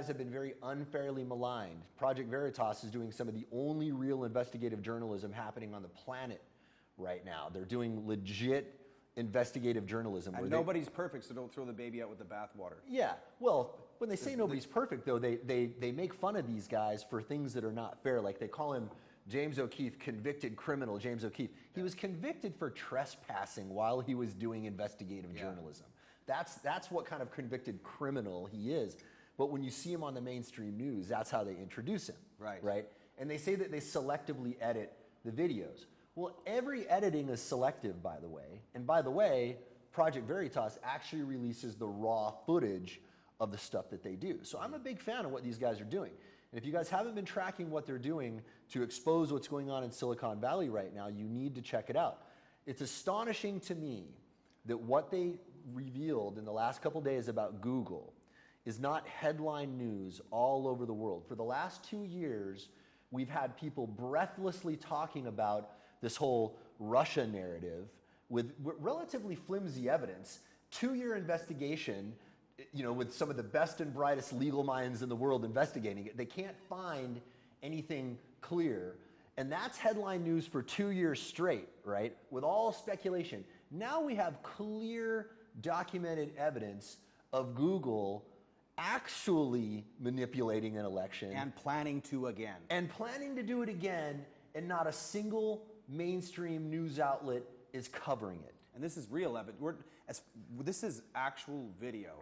guys have been very unfairly maligned. Project Veritas is doing some of the only real investigative journalism happening on the planet right now. They're doing legit investigative journalism. And nobody's perfect, so don't throw the baby out with the bathwater. Yeah, well, when they say nobody's perfect, though, they make fun of these guys for things that are not fair. Like they call him James O'Keefe, convicted criminal James O'Keefe. He was convicted for trespassing while he was doing investigative journalism. That's what kind of convicted criminal he is. But when you see him on the mainstream news, that's how they introduce him. Right? And they say that they selectively edit the videos. Well, every editing is selective, by the way. And by the way, Project Veritas actually releases the raw footage of the stuff that they do. So I'm a big fan of what these guys are doing. And if you guys haven't been tracking what they're doing to expose what's going on in Silicon Valley right now, you need to check it out. It's astonishing to me that what they revealed in the last couple days about Google is not headline news all over the world. For the last 2 years, we've had people breathlessly talking about this whole Russia narrative with relatively flimsy evidence, 2-year investigation, you know, with some of the best and brightest legal minds in the world investigating it. They can't find anything clear. And that's headline news for 2 years straight, right? With all speculation. Now we have clear documented evidence of Google actually manipulating an election. And planning to again. And planning to do it again, and not a single mainstream news outlet is covering it. And this is real evidence. This is actual video.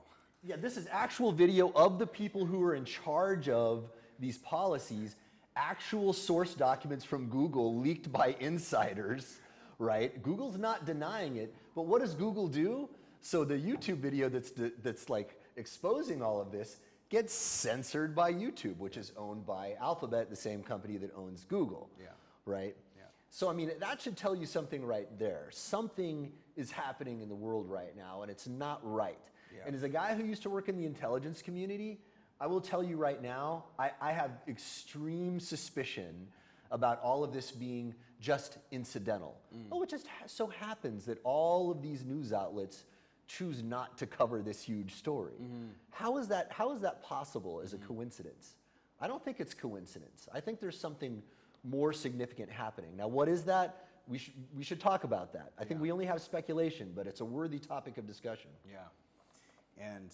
Yeah, this is actual video of the people who are in charge of these policies, actual source documents from Google leaked by insiders, right? Google's not denying it, but what does Google do? So the YouTube video that's like exposing all of this gets censored by YouTube, which is owned by Alphabet, the same company that owns Google, right? Yeah. So I mean, that should tell you something right there. Something is happening in the world right now, and it's not right. Yeah. And as a guy who used to work in the intelligence community, I will tell you right now, I have extreme suspicion about all of this being just incidental. Oh, it just so happens that all of these news outlets choose not to cover this huge story. How is that possible as a coincidence? I don't think it's coincidence. I think there's something more significant happening. Now, what is that? We should talk about that. I think we only have speculation, but it's a worthy topic of discussion. Yeah. And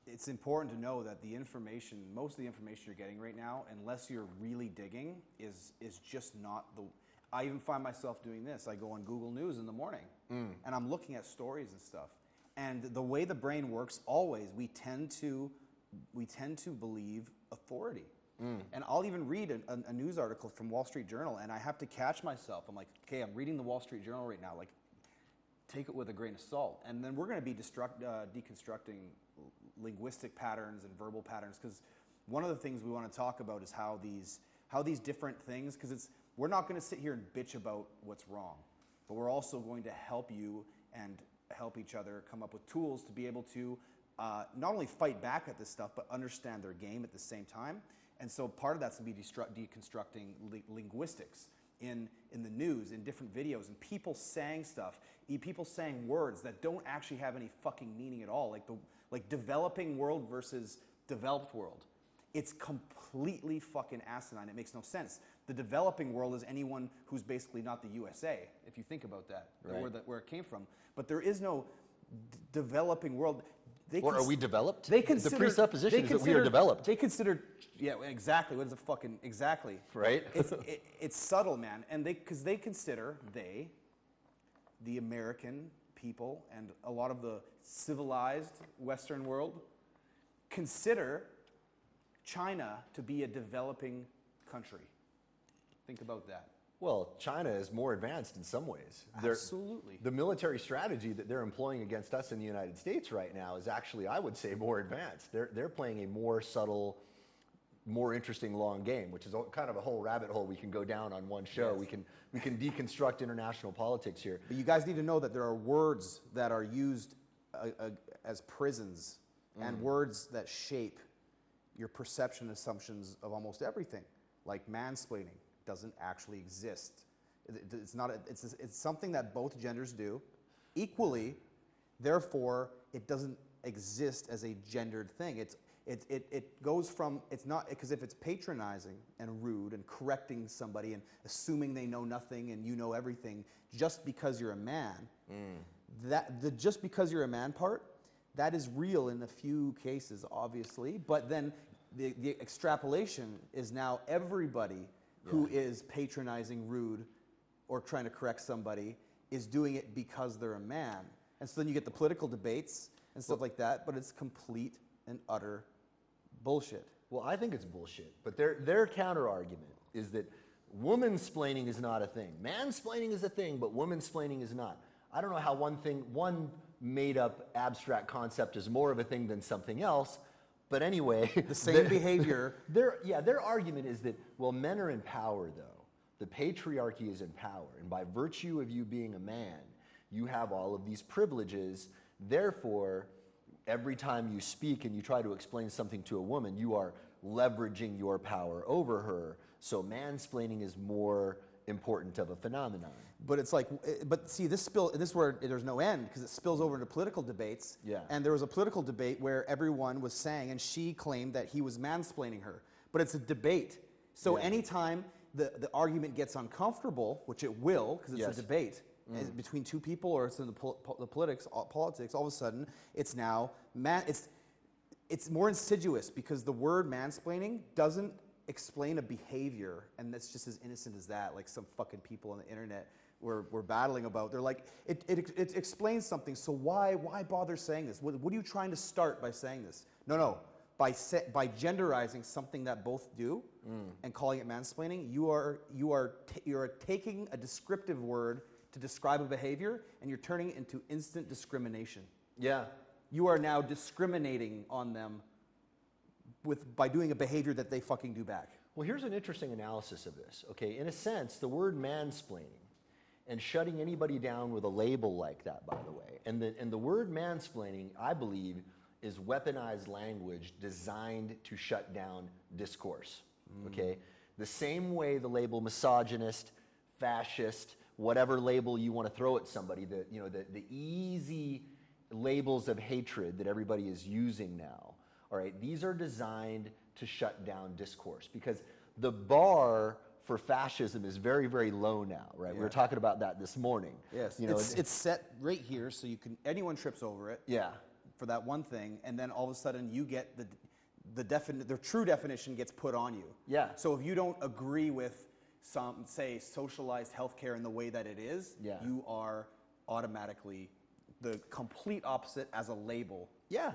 it's important to know that the information, most of the information you're getting right now, unless you're really digging, is just not the... I even find myself doing this. I go on Google News in the morning, and I'm looking at stories and stuff. And the way the brain works, always, we tend to believe authority. And I'll even read a news article from Wall Street Journal, and I have to catch myself. I'm like, okay, I'm reading the Wall Street Journal right now. Like, take it with a grain of salt. And then we're going to be deconstructing linguistic patterns and verbal patterns, because one of the things we want to talk about is how these different things, because we're not going to sit here and bitch about what's wrong, but we're also going to help you and help each other come up with tools to be able to not only fight back at this stuff, but understand their game at the same time. And so part of that's going to be deconstructing linguistics in the news, in different videos, and people saying stuff, people saying words that don't actually have any fucking meaning at all, like developing world versus developed world. It's completely fucking asinine. It makes no sense. The developing world is anyone who's basically not the USA, if you think about that, right. where it came from. But there is no developing world. Or are we developed? The presupposition is that we are developed. They consider, yeah, exactly. What is a fucking, exactly. Right? It's subtle, man. And because they consider, the American people and a lot of the civilized Western world, consider China to be a developing country. Think about that. Well, China is more advanced in some ways. Absolutely. The military strategy that they're employing against us in the United States right now is actually, I would say, more advanced. They're playing a more subtle, more interesting long game, which is kind of a whole rabbit hole we can go down on one show. Yes. We can deconstruct international politics here. But you guys need to know that there are words that are used as prisons and words that shape your perception and assumptions of almost everything, like mansplaining. Doesn't actually exist. It's not. It's something that both genders do equally. Therefore, it doesn't exist as a gendered thing. It goes from, it's not, because if it's patronizing and rude and correcting somebody and assuming they know nothing and you know everything just because you're a man, the just because you're a man part, that is real in a few cases, obviously, but then the extrapolation is now everybody who is patronizing, rude, or trying to correct somebody is doing it because they're a man. And so then you get the political debates and stuff like that, but it's complete and utter bullshit. Well, I think it's bullshit, but their counter-argument is that womansplaining is not a thing. Mansplaining is a thing, but womansplaining is not. I don't know how one made-up abstract concept is more of a thing than something else, but anyway. The same behavior. Their argument is that, well, men are in power, though. The patriarchy is in power, and by virtue of you being a man, you have all of these privileges. Therefore, every time you speak and you try to explain something to a woman, you are leveraging your power over her. So mansplaining is more important of a phenomenon. But it's like, but see, this is where there's no end, because it spills over into political debates. Yeah. And there was a political debate where everyone was saying, and she claimed that he was mansplaining her. But it's a debate. So anytime the argument gets uncomfortable, which it will, because it's a debate between two people, or it's in the politics, all of a sudden, it's now, it's more insidious, because the word mansplaining doesn't explain a behavior, and that's just as innocent as that, like some fucking people on the internet we're battling about. They're like, it explains something, so why bother saying this? What are you trying to start by saying this? No. By genderizing something that both do and calling it mansplaining, you are taking a descriptive word to describe a behavior, and you're turning it into instant discrimination. Yeah. You are now discriminating on them by doing a behavior that they fucking do back. Well, here's an interesting analysis of this. Okay, in a sense, the word mansplaining and shutting anybody down with a label like that, by the way, and the word mansplaining, I believe, is weaponized language designed to shut down discourse. Okay, the same way the label misogynist, fascist, whatever label you want to throw at somebody, the easy labels of hatred that everybody is using now. All right, these are designed to shut down discourse, because the bar for fascism is very, very low now, right? We were talking about that this morning. Yes, it's set right here, so anyone trips over it. Yeah. For that one thing, and then all of a sudden you get the true definition gets put on you. Yeah. So if you don't agree with some, say, socialized healthcare in the way that it is, you are automatically the complete opposite as a label. Yeah,